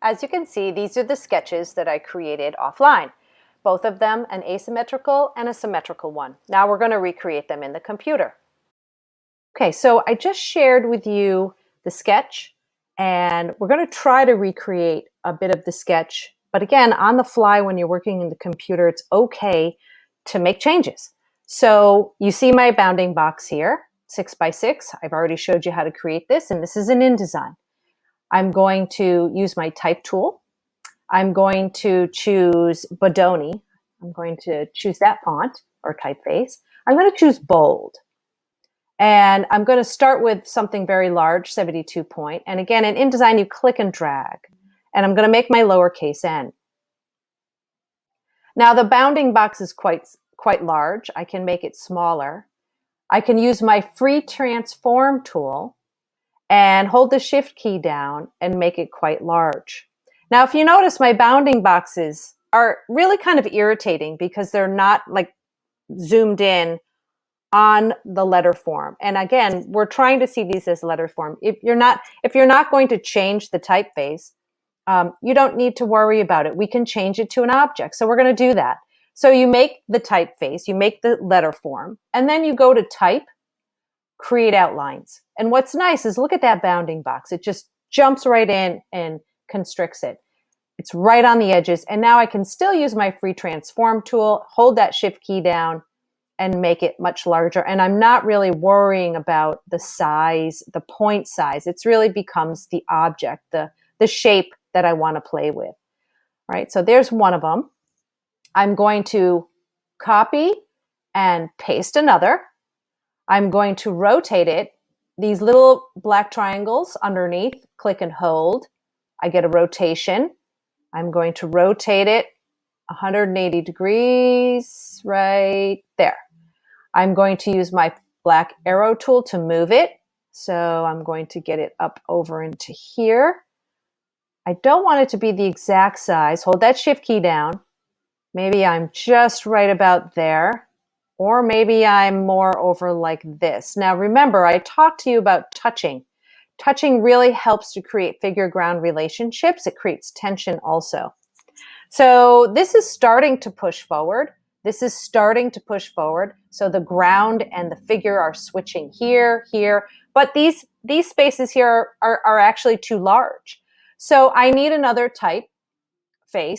As you can see, these are the sketches that I created offline. Both of them an asymmetrical and a symmetrical one. Now we're going to recreate them in the computer. Okay, so I just shared with you the sketch, and we're going to try to recreate a bit of the sketch. But again, on the fly when you're working in the computer, it's okay to make changes. So you see my bounding box here, 6 by 6. I've already showed you how to create this, and this is in InDesign. I'm going to use my type tool. I'm going to choose Bodoni. I'm going to choose that font or typeface. I'm going to choose bold. And I'm going to start with something very large, 72 point. And again, in InDesign, you click and drag. And I'm going to make my lowercase n. Now the bounding box is quite large. I can make it smaller. I can use my free transform tool and hold the shift key down and make it quite large. Now, if you notice, my bounding boxes are really kind of irritating because they're not like zoomed in on the letter form. And again, we're trying to see these as letter form. If you're not going to change the typeface, you don't need to worry about it. We can change it to an object. So we're going to do that. So you make the typeface, you make the letter form, and then you go to type, create outlines. And what's nice is look at that bounding box. It just jumps right in and constricts it. It's right on the edges. And now I can still use my free transform tool, hold that shift key down and make it much larger. And I'm not really worrying about the size, the point size. It's really becomes the object, the shape that I want to play with. Right? So there's one of them. I'm going to copy and paste another. I'm going to rotate it. These little black triangles underneath, click and hold. I get a rotation. I'm going to rotate it 180 degrees right there. I'm going to use my black arrow tool to move it. So I'm going to get it up over into here. I don't want it to be the exact size. Hold that shift key down. Maybe I'm just right about there. Or maybe I'm more over like this. Now remember, I talked to you about touching. Touching really helps to create figure-ground relationships. It creates tension also. So this is starting to push forward. This is starting to push forward. So the ground and the figure are switching here, here. But these spaces here are actually too large. So I need another type.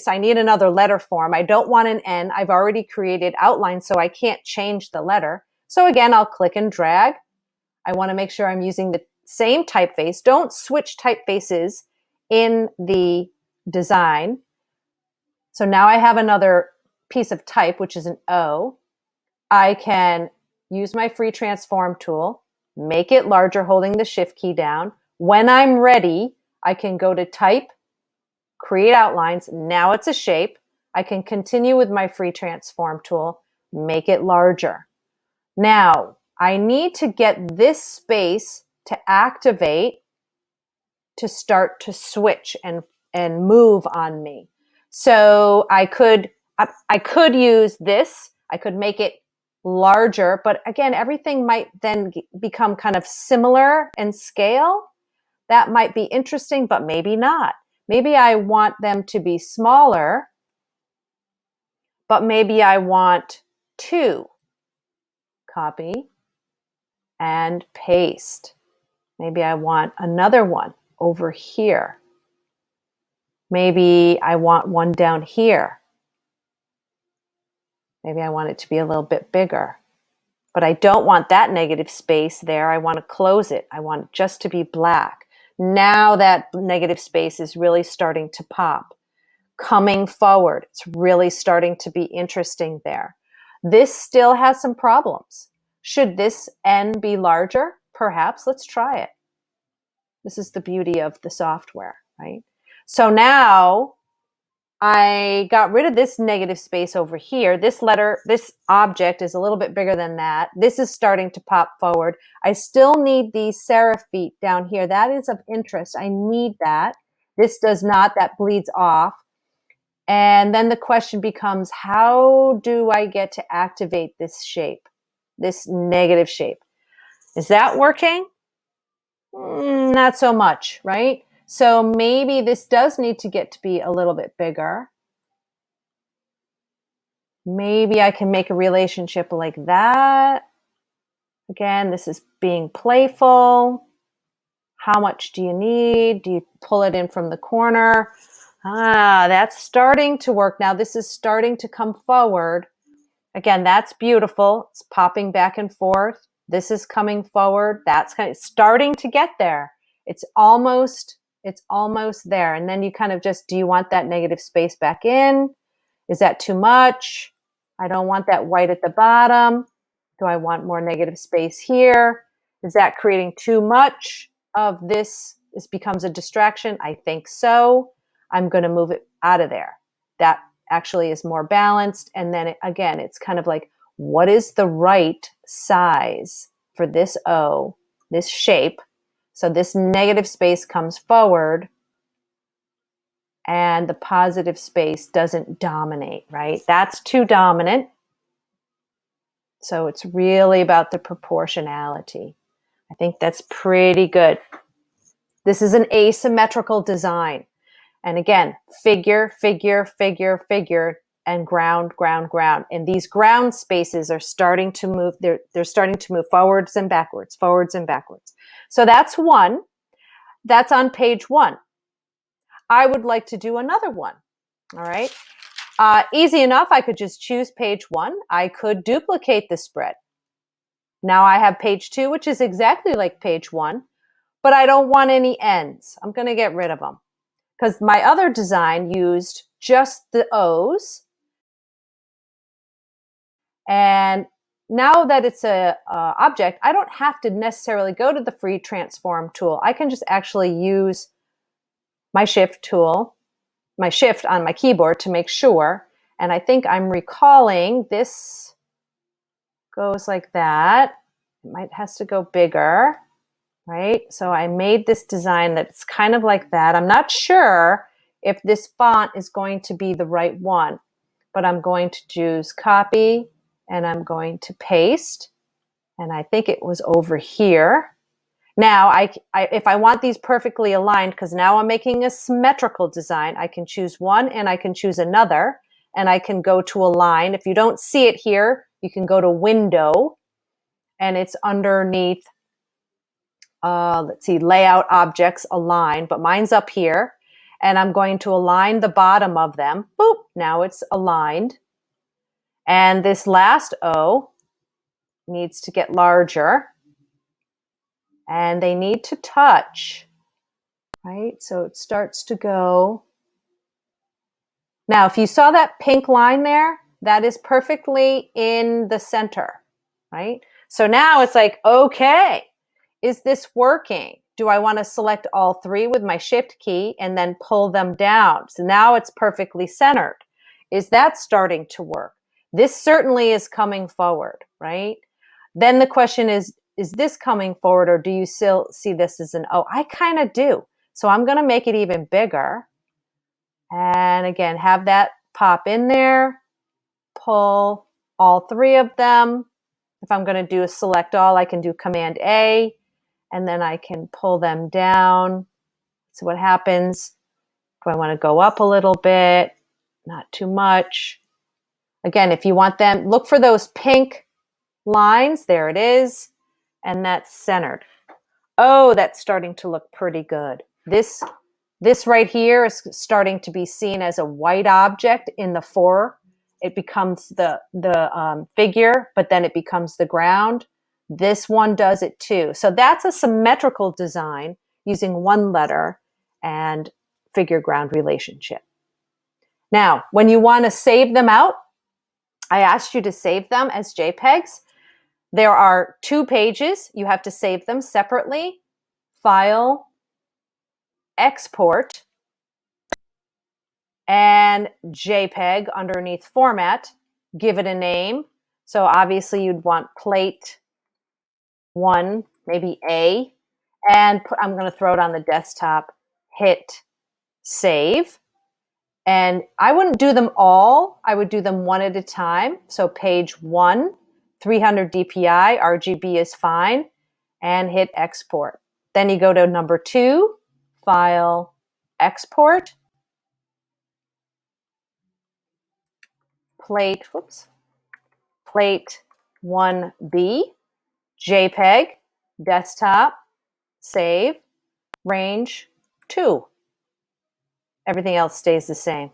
I need another letter form. I don't want an N. I've already created outlines, so I can't change the letter. So again, I'll click and drag. I want to make sure I'm using the same typeface. Don't switch typefaces in the design. So now I have another piece of type, which is an O. I can use my free transform tool, make it larger, holding the shift key down. When I'm ready, I can go to type, create outlines. Now it's a shape. I can continue with my free transform tool, make it larger. Now I need to get this space to activate to start to switch and move on me. So I could use this. I could make it larger, but again, everything might then become kind of similar in scale. That might be interesting, but maybe not. Maybe I want them to be smaller, but maybe I want two. Copy and paste. Maybe I want another one over here. Maybe I want one down here. Maybe I want it to be a little bit bigger. But I don't want that negative space there. I want to close it. I want it just to be black. Now that negative space is really starting to pop. Coming forward, it's really starting to be interesting there. This still has some problems. Should this N be larger? Perhaps. Let's try it. This is the beauty of the software, right? So now I got rid of this negative space over here. This object is a little bit bigger than that. This is starting to pop forward. I still need these serif feet down here. That is of interest. I need that. This does not. That bleeds off. And then the question becomes, how do I get to activate this shape, this negative shape? Is that working? Not so much, right? So maybe this does need to get to be a little bit bigger. Maybe I can make a relationship like that. Again, this is being playful. How much do you need? Do you pull it in from the corner? Ah, that's starting to work. Now this is starting to come forward. Again, that's beautiful. It's popping back and forth. This is coming forward. That's kind of starting to get there. It's almost there. And then you kind of just, do you want that negative space back in? Is that too much? I don't want that white at the bottom. Do I want more negative space here? Is that creating too much of this? This becomes a distraction. I think so. I'm going to move it out of there. That actually is more balanced. And then again, it's kind of like, what is the right size for this O, this shape? So this negative space comes forward and the positive space doesn't dominate, right? That's too dominant. So it's really about the proportionality. I think that's pretty good. This is an asymmetrical design. And again, figure, figure, figure, figure, and ground, ground, ground. And these ground spaces are starting to move. They're starting to move forwards and backwards, forwards and backwards. So that's one. That's on page one. I would like to do another one. All right. Easy enough. I could just choose page one. I could duplicate the spread. Now I have page two, which is exactly like page one, but I don't want any ends. I'm going to get rid of them because my other design used just the O's. And now that it's a object, I don't have to necessarily go to the free transform tool. I can just actually use my shift tool, my shift on my keyboard to make sure. And I think I'm recalling this goes like that. It might has to go bigger, right? So I made this design that's kind of like that. I'm not sure if this font is going to be the right one, but I'm going to choose copy and I'm going to paste. And I think it was over here. Now, if I want these perfectly aligned, because now I'm making a symmetrical design, I can choose one and I can choose another, and I can go to align. If you don't see it here, you can go to window, and it's underneath, let's see, layout objects align, but mine's up here, and I'm going to align the bottom of them. Boop, now it's aligned. And this last O needs to get larger. And they need to touch, right? So it starts to go. Now, if you saw that pink line there, that is perfectly in the center, right? So now it's like, okay, is this working? Do I want to select all three with my shift key and then pull them down? So now it's perfectly centered. Is that starting to work? This certainly is coming forward, right? Then the question is this coming forward, or do you still see this as an O? I kind of do. So I'm going to make it even bigger. And again, have that pop in there, pull all three of them. If I'm going to do a select all, I can do Command A, and then I can pull them down. So what happens? Do I want to go up a little bit? Not too much. Again, if you want them, look for those pink lines. There it is. And that's centered. Oh, that's starting to look pretty good. This right here is starting to be seen as a white object in the fore. It becomes the figure, but then it becomes the ground. This one does it too. So that's a symmetrical design using one letter and figure ground relationship. Now, when you want to save them out, I asked you to save them as JPEGs. There are 2 pages. You have to save them separately. File, export, and JPEG underneath format. Give it a name. So obviously you'd want plate 1, maybe A. And I'm going to throw it on the desktop. Hit save. And I wouldn't do them all. I would do them one at a time. So page 1, 300 DPI, RGB is fine, and hit export. Then you go to number 2, File, Export, Plate 1B, JPEG, Desktop, Save, Range 2. Everything else stays the same.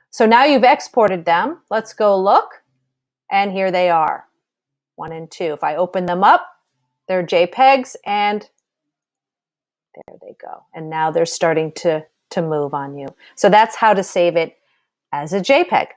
So now you've exported them. Let's go look, and here they are, 1 and 2. If I open them up, they're JPEGs, and there they go. And now they're starting to move on you. So that's how to save it as a JPEG.